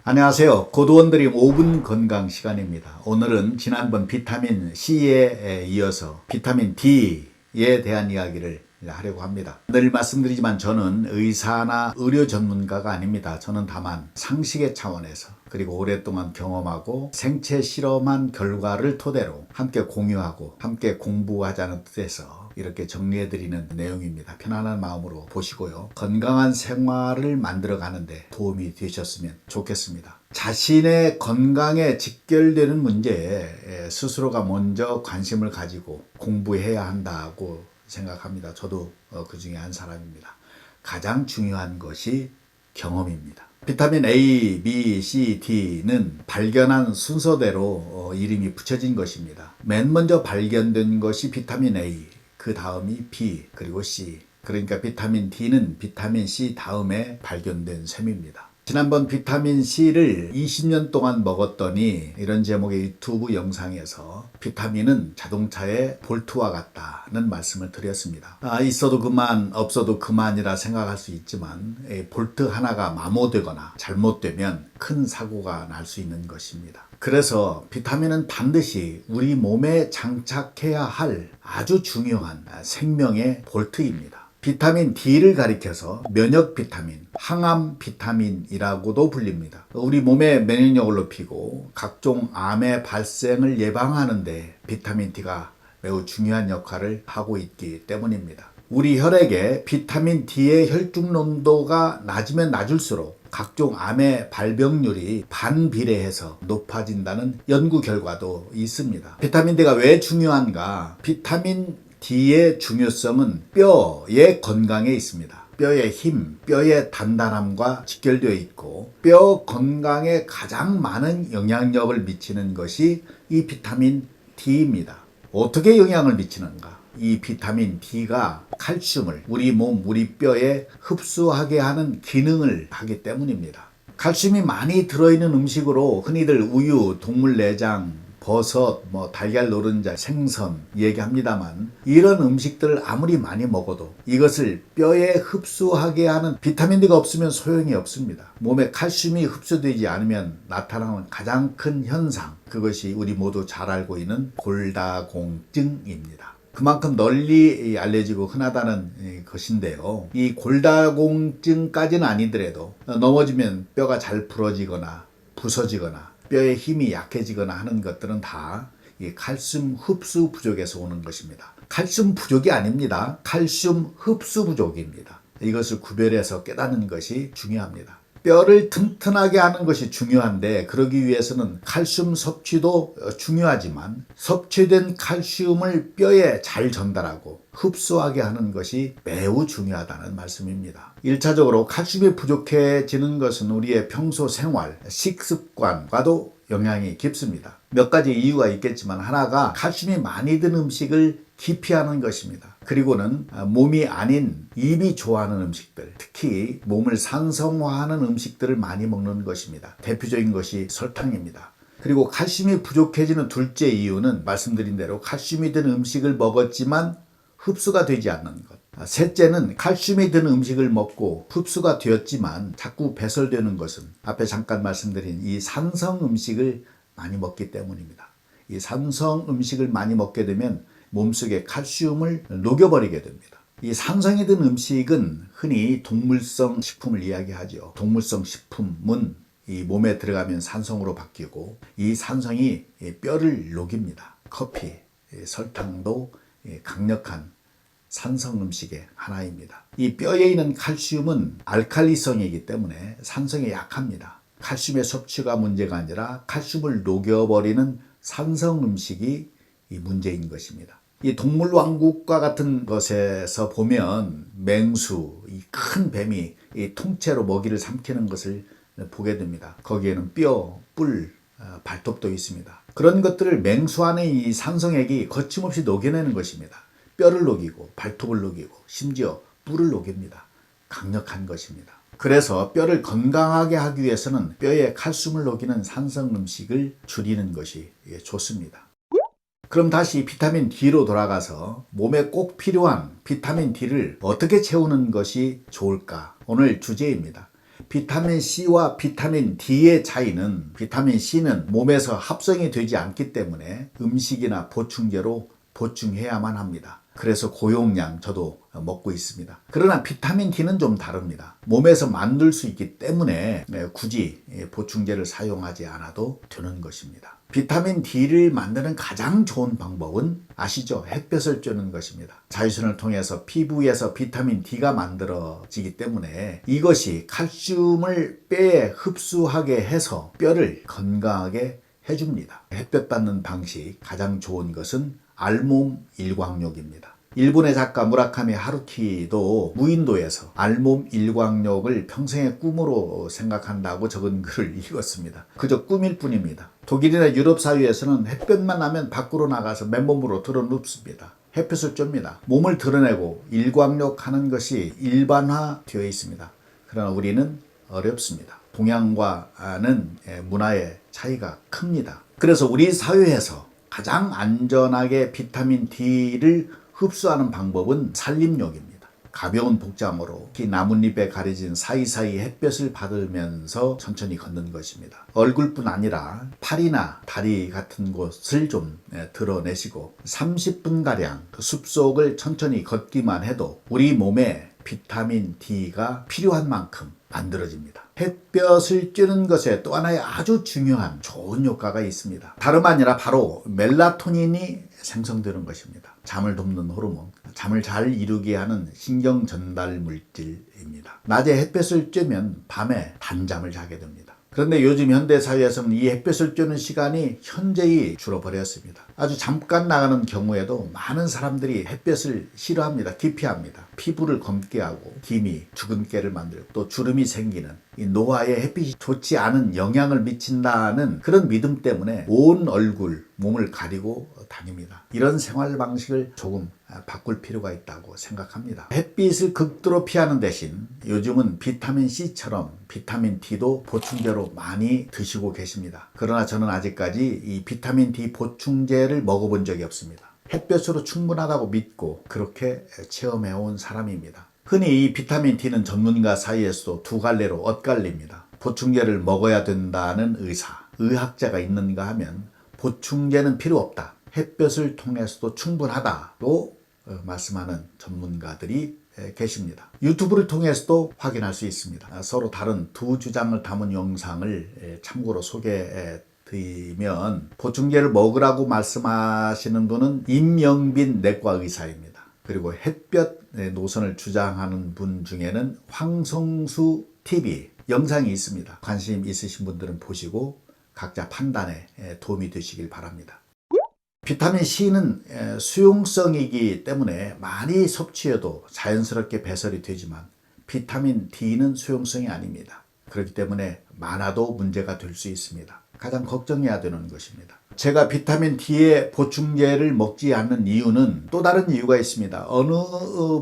안녕하세요. 고도원드림 5분 건강 시간입니다. 오늘은 지난번 비타민 C에 이어서 비타민 D에 대한 이야기를 하려고 합니다. 늘 말씀드리지만 저는 의사나 의료 전문가가 아닙니다. 저는 다만 상식의 차원에서 그리고 오랫동안 경험하고 생체 실험한 결과를 토대로 함께 공유하고 함께 공부하자는 뜻에서 이렇게 정리해드리는 내용입니다. 편안한 마음으로 보시고요. 건강한 생활을 만들어가는데 도움이 되셨으면 좋겠습니다. 자신의 건강에 직결되는 문제에 스스로가 먼저 관심을 가지고 공부해야 한다고 생각합니다. 저도 그 중에 한 사람입니다. 가장 중요한 것이 경험입니다. 비타민 A, B, C, D는 발견한 순서대로 이름이 붙여진 것입니다. 맨 먼저 발견된 것이 비타민 A, 그 다음이 B, 그리고 C. 그러니까 비타민 D는 비타민 C 다음에 발견된 셈입니다. 지난번 비타민 C를 20년 동안 먹었더니 이런 제목의 유튜브 영상에서 비타민은 자동차의 볼트와 같다는 말씀을 드렸습니다. 있어도 그만 없어도 그만이라 생각할 수 있지만 볼트 하나가 마모되거나 잘못되면 큰 사고가 날 수 있는 것입니다. 그래서 비타민은 반드시 우리 몸에 장착해야 할 아주 중요한 생명의 볼트입니다. 비타민 D를 가리켜서 면역 비타민, 항암 비타민이라고도 불립니다. 우리 몸의 면역력을 높이고 각종 암의 발생을 예방하는 데 비타민 D가 매우 중요한 역할을 하고 있기 때문입니다. 우리 혈액에 비타민 D의 혈중 농도가 낮으면 낮을수록 각종 암의 발병률이 반비례해서 높아진다는 연구 결과도 있습니다. 비타민 D가 왜 중요한가? 비타민 D의 중요성은 뼈의 건강에 있습니다. 뼈의 힘, 뼈의 단단함과 직결되어 있고 뼈 건강에 가장 많은 영향력을 미치는 것이 이 비타민 D입니다. 어떻게 영향을 미치는가? 이 비타민 D가 칼슘을 우리 몸, 우리 뼈에 흡수하게 하는 기능을 하기 때문입니다. 칼슘이 많이 들어있는 음식으로 흔히들 우유, 동물 내장, 버섯, 달걀 노른자, 생선 얘기합니다만 이런 음식들을 아무리 많이 먹어도 이것을 뼈에 흡수하게 하는 비타민 D가 없으면 소용이 없습니다. 몸에 칼슘이 흡수되지 않으면 나타나는 가장 큰 현상, 그것이 우리 모두 잘 알고 있는 골다공증입니다. 그만큼 널리 알려지고 흔하다는 것인데요. 이 골다공증까지는 아니더라도 넘어지면 뼈가 잘 부러지거나 부서지거나 뼈의 힘이 약해지거나 하는 것들은 다 이 칼슘 흡수 부족에서 오는 것입니다. 칼슘 부족이 아닙니다. 칼슘 흡수 부족입니다. 이것을 구별해서 깨닫는 것이 중요합니다. 뼈를 튼튼하게 하는 것이 중요한데 그러기 위해서는 칼슘 섭취도 중요하지만 섭취된 칼슘을 뼈에 잘 전달하고 흡수하게 하는 것이 매우 중요하다는 말씀입니다. 1차적으로 칼슘이 부족해지는 것은 우리의 평소 생활, 식습관과도 영향이 깊습니다. 몇 가지 이유가 있겠지만 하나가 칼슘이 많이 든 음식을 기피하는 것입니다. 그리고는 몸이 아닌 입이 좋아하는 음식들, 특히 몸을 산성화하는 음식들을 많이 먹는 것입니다. 대표적인 것이 설탕입니다. 그리고 칼슘이 부족해지는 둘째 이유는 말씀드린 대로 칼슘이 든 음식을 먹었지만 흡수가 되지 않는 것. 셋째는 칼슘이 든 음식을 먹고 흡수가 되었지만 자꾸 배설되는 것은 앞에 잠깐 말씀드린 이 산성 음식을 많이 먹기 때문입니다. 이 산성 음식을 많이 먹게 되면 몸속에 칼슘을 녹여버리게 됩니다. 이 산성이 든 음식은 흔히 동물성 식품을 이야기하죠. 동물성 식품은 이 몸에 들어가면 산성으로 바뀌고 이 산성이 뼈를 녹입니다. 커피, 설탕도 강력한 산성 음식의 하나입니다. 이 뼈에 있는 칼슘은 알칼리성이기 때문에 산성에 약합니다. 칼슘의 섭취가 문제가 아니라 칼슘을 녹여버리는 산성 음식이 이 문제인 것입니다. 이 동물 왕국과 같은 것에서 보면 맹수, 이 큰 뱀이 이 통째로 먹이를 삼키는 것을 보게 됩니다. 거기에는 뼈, 뿔, 발톱도 있습니다. 그런 것들을 맹수 안에 이 산성액이 거침없이 녹여내는 것입니다. 뼈를 녹이고 발톱을 녹이고 심지어 뿔을 녹입니다. 강력한 것입니다. 그래서 뼈를 건강하게 하기 위해서는 뼈에 칼슘을 녹이는 산성 음식을 줄이는 것이 좋습니다. 그럼 다시 비타민 D로 돌아가서 몸에 꼭 필요한 비타민 D를 어떻게 채우는 것이 좋을까? 오늘 주제입니다. 비타민 C와 비타민 D의 차이는 비타민 C는 몸에서 합성이 되지 않기 때문에 음식이나 보충제로 보충해야만 합니다. 그래서 고용량 저도 먹고 있습니다. 그러나 비타민 D는 좀 다릅니다. 몸에서 만들 수 있기 때문에 굳이 보충제를 사용하지 않아도 되는 것입니다. 비타민 D를 만드는 가장 좋은 방법은 아시죠? 햇볕을 쬐는 것입니다. 자외선을 통해서 피부에서 비타민 D가 만들어지기 때문에 이것이 칼슘을 뼈에 흡수하게 해서 뼈를 건강하게 해줍니다. 햇볕 받는 방식 가장 좋은 것은 알몸 일광욕입니다. 일본의 작가 무라카미 하루키도 무인도에서 알몸 일광욕을 평생의 꿈으로 생각한다고 적은 글을 읽었습니다. 그저 꿈일 뿐입니다. 독일이나 유럽 사회에서는 햇볕만 나면 밖으로 나가서 맨몸으로 드러눕습니다. 햇볕을 쬐입니다. 몸을 드러내고 일광욕하는 것이 일반화되어 있습니다. 그러나 우리는 어렵습니다. 동양과는 문화의 차이가 큽니다. 그래서 우리 사회에서 가장 안전하게 비타민 D를 흡수하는 방법은 산림욕입니다. 가벼운 복장으로 나뭇잎에 가려진 사이사이 햇볕을 받으면서 천천히 걷는 것입니다. 얼굴뿐 아니라 팔이나 다리 같은 곳을 좀 드러내시고 30분가량 숲속을 천천히 걷기만 해도 우리 몸에 비타민 D가 필요한 만큼 만들어집니다. 햇볕을 쬐는 것에 또 하나의 아주 중요한 좋은 효과가 있습니다. 다름 아니라 바로 멜라토닌이 생성되는 것입니다. 잠을 돕는 호르몬, 잠을 잘 이루게 하는 신경 전달 물질입니다. 낮에 햇볕을 쬐면 밤에 단잠을 자게 됩니다. 그런데 요즘 현대사회에서는 이 햇볕을 쬐는 시간이 현저히 줄어버렸습니다. 아주 잠깐 나가는 경우에도 많은 사람들이 햇볕을 싫어합니다. 기피합니다. 피부를 검게 하고 기미, 주근깨를 만들고 또 주름이 생기는 이 노화에 햇빛이 좋지 않은 영향을 미친다는 그런 믿음 때문에 온 얼굴, 몸을 가리고 다닙니다. 이런 생활 방식을 조금 바꿀 필요가 있다고 생각합니다. 햇빛을 극도로 피하는 대신 요즘은 비타민 C처럼 비타민 D도 보충제로 많이 드시고 계십니다. 그러나 저는 아직까지 이 비타민 D 보충제를 먹어본 적이 없습니다. 햇볕으로 충분하다고 믿고 그렇게 체험해온 사람입니다. 흔히 이 비타민 D는 전문가 사이에서도 두 갈래로 엇갈립니다. 보충제를 먹어야 된다는 의학자가 있는가 하면 보충제는 필요 없다. 햇볕을 통해서도 충분하다고 말씀하는 전문가들이 계십니다. 유튜브를 통해서도 확인할 수 있습니다. 서로 다른 두 주장을 담은 영상을 참고로 소개해 드리면 보충제를 먹으라고 말씀하시는 분은 임영빈 내과 의사입니다. 그리고 햇볕 노선을 주장하는 분 중에는 황성수 TV 영상이 있습니다. 관심 있으신 분들은 보시고 각자 판단에 도움이 되시길 바랍니다. 비타민 C는 수용성이기 때문에 많이 섭취해도 자연스럽게 배설이 되지만 비타민 D는 수용성이 아닙니다. 그렇기 때문에 많아도 문제가 될 수 있습니다. 가장 걱정해야 되는 것입니다. 제가 비타민 D의 보충제를 먹지 않는 이유는 또 다른 이유가 있습니다. 어느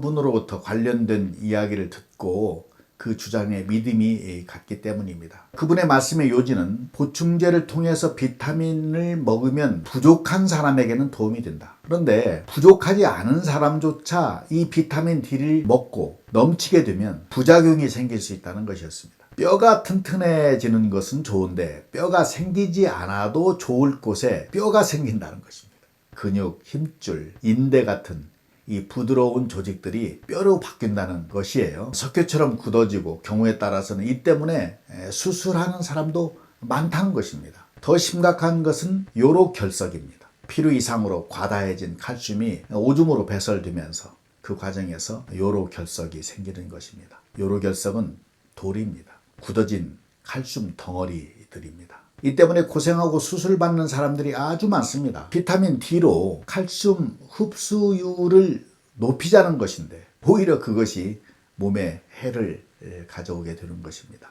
분으로부터 관련된 이야기를 듣고 그 주장에 믿음이 갔기 때문입니다. 그분의 말씀의 요지는 보충제를 통해서 비타민을 먹으면 부족한 사람에게는 도움이 된다. 그런데 부족하지 않은 사람조차 이 비타민 D를 먹고 넘치게 되면 부작용이 생길 수 있다는 것이었습니다. 뼈가 튼튼해지는 것은 좋은데 뼈가 생기지 않아도 좋을 곳에 뼈가 생긴다는 것입니다. 근육, 힘줄, 인대 같은 이 부드러운 조직들이 뼈로 바뀐다는 것이에요. 석회처럼 굳어지고 경우에 따라서는 이 때문에 수술하는 사람도 많다는 것입니다. 더 심각한 것은 요로결석입니다. 필요 이상으로 과다해진 칼슘이 오줌으로 배설되면서 그 과정에서 요로결석이 생기는 것입니다. 요로결석은 돌입니다. 굳어진 칼슘 덩어리들입니다. 이 때문에 고생하고 수술받는 사람들이 아주 많습니다. 비타민 D로 칼슘 흡수율을 높이자는 것인데 오히려 그것이 몸에 해를 가져오게 되는 것입니다.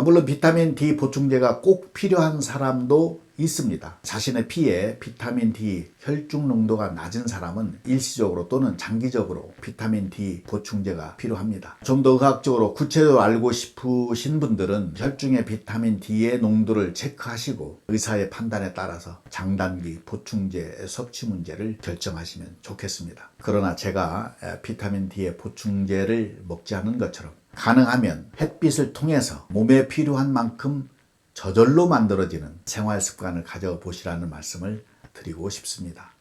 물론 비타민 D 보충제가 꼭 필요한 사람도 있습니다. 자신의 피에 비타민 D 혈중 농도가 낮은 사람은 일시적으로 또는 장기적으로 비타민 D 보충제가 필요합니다. 좀 더 의학적으로 구체적으로 알고 싶으신 분들은 혈중의 비타민 D의 농도를 체크하시고 의사의 판단에 따라서 장단기 보충제 섭취 문제를 결정하시면 좋겠습니다. 그러나 제가 비타민 D의 보충제를 먹지 않는 것처럼 가능하면 햇빛을 통해서 몸에 필요한 만큼 저절로 만들어지는 생활 습관을 가져보시라는 말씀을 드리고 싶습니다.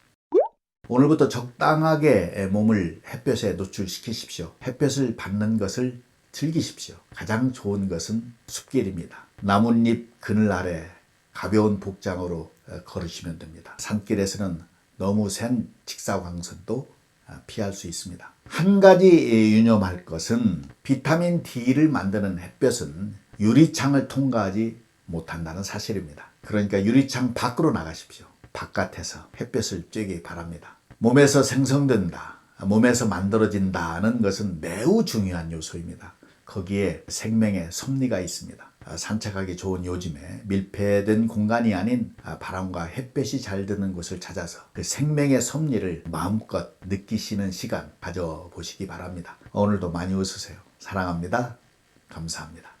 오늘부터 적당하게 몸을 햇볕에 노출시키십시오. 햇볕을 받는 것을 즐기십시오. 가장 좋은 것은 숲길입니다. 나뭇잎 그늘 아래 가벼운 복장으로 걸으시면 됩니다. 산길에서는 너무 센 직사광선도 피할 수 있습니다. 한 가지 유념할 것은 비타민 D를 만드는 햇볕은 유리창을 통과하지 못한다는 사실입니다. 그러니까 유리창 밖으로 나가십시오. 바깥에서 햇볕을 쬐기 바랍니다. 몸에서 생성된다, 몸에서 만들어진다는 것은 매우 중요한 요소입니다. 거기에 생명의 섭리가 있습니다. 산책하기 좋은 요즘에 밀폐된 공간이 아닌 바람과 햇볕이 잘 드는 곳을 찾아서 그 생명의 섭리를 마음껏 느끼시는 시간 가져보시기 바랍니다. 오늘도 많이 웃으세요. 사랑합니다. 감사합니다.